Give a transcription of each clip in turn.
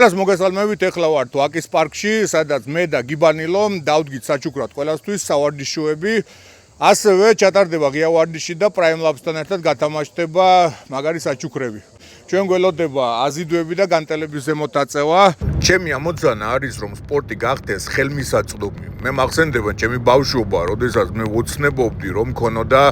Teraz მოგესალმებით, ეხლა ვარ თვაკის პარკში, სადაც მე და გიბანილო დავდგით საჩუქრად ყველასთვის სავარჯიშოები. ასევე ჩატარდება ღია ვარჯიში და Prime Labs-თან ერთად გათამაშდება მაგარი საჩუქრები. ჩვენ გველოდება აზიდვები და განტელების ზემოთ აწევა. ჩემი ამოცანა არის, რომ სპორტი გახდეს ხელმისაწვდომი. მე მახსენდება ჩემი ბავშვობა, როდესაც მე ვოცნებობდი, რომ მქონოდა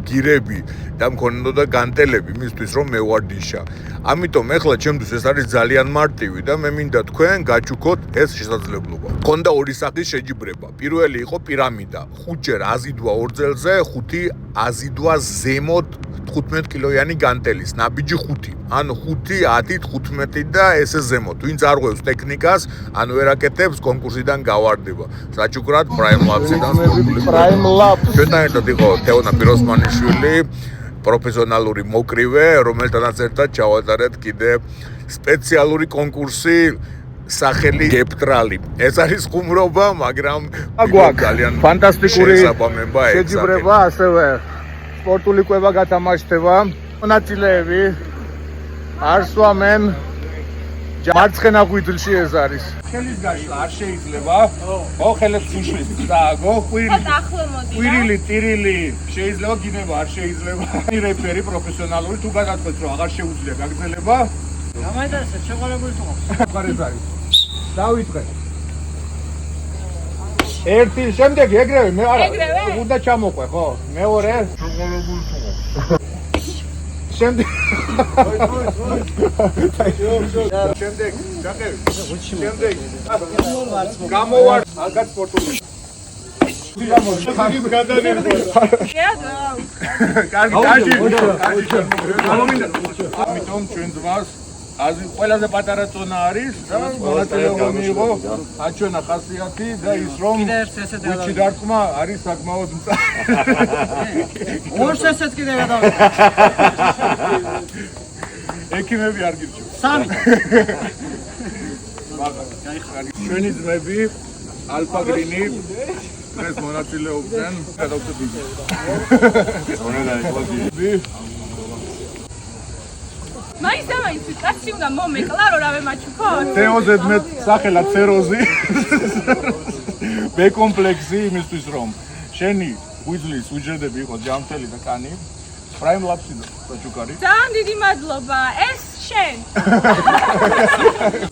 გირები და მქონოდა განტელები მისთვის, რომ მევარჯიშა. ამიტომ ეხლა ჩემთვის ეს არის ძალიან მარტივი და მე მინდა თქვენ გაჩუქოთ ეს შესაძლებლობა. მქონდა ორი სახის შეჯიბრება. პირველი იყო პირამიდა, 5-ჯერ აზიდვა ორძელზე, 5 აზიდვა ზემოთ 15 კილოიანი განტელის, ნაბიჯი 5. ანუ 5, 10, 15 და ესე ზემოთ. ვინც არ ღვევს ტექნიკას, ან ვერ აკეთებს, კონკურსიდან გავარდება. საჩუქრად Prime Labs-დან სპორტული Prime Labs. ჩვენთან ერთად იყო თეონა პიროსმანიშვილი, პროფესიონალური მოკრივე, რომელთანაც ერთად ჩავატარეთ კიდე სპეციალური კონკურსი სახელი გეპტრალი. ეს არის ხუმრობა, მაგრამ ძალიან ფანტასტიკური შესაბამება ეს შეჯიბრება, ასევე სპორტული კვება გათამაშდება. მონაწილეები არ სვამენ მარცხენა ღვიძლში ეს არის. ხელის გაშლა არ შეიძლება. ხო, ხელებს უშლის დააგო, ყვირილი, ტირილი შეიძლება, გინება არ შეიძლება. რეფერი პროფესიონალური თუ გადაწყვეტს რომ აღარ შეუძლია გაგრძელება. გამაიტანე, შეყარებული თუ მოყარეს არის. დავიწყე. ერთი შემდეგი ეგრევე მე არა. უნდა ჩამოყვე, ხო? მეორე შეყარებული თუ მოყარეს. შემდეგ შემდეგ ჩაყევი. შემდეგ გამოვარ ალგად სპორტული. ამიტომ ჩვენ ძმას ყველაზე პატარა წონა არის და მონაწილეობა მიიღო აჩვენა ხასიათი და ის რომ ვიჩი დარტყმა არის საკმაოდ ორს ესეც კიდე გადავიდა. ექიმები არ გირჩევ. 3. ჩვენი ძმები ალფა გრინი ეს მონაწილეობდნენ გადავწყვეტი. მაინც კაცი უნდა მომეკლა რომ რავე მაჩუქოთ. თეოზე მე სახელად ცეროზი. ბ კომპლექსი იმისთვის რომ შენი ღვიძლის უჯრედები იყოს ჯანმრთელი და კანი. Prime Labs-იდან საჩუქარი. ძალიან დიდი მადლობა. ეს შენ.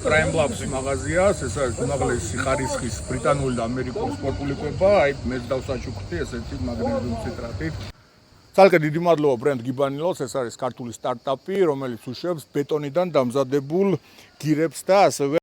Prime Labs მაღაზია, ეს არის უმაღლესი ხარისხის ბრიტანული და ამერიკული სპორტული კვება, აი მე დავსაჩუქრდი ესეთი მაგნეზიუმ ციტრატით. Ძალკე დიდი მადლობა ბრენდ გიბანილოს, ეს არის ქართული სტარტაპი, რომელიც უშვებს ბეტონიდან დამზადებულ გირებს და ასევე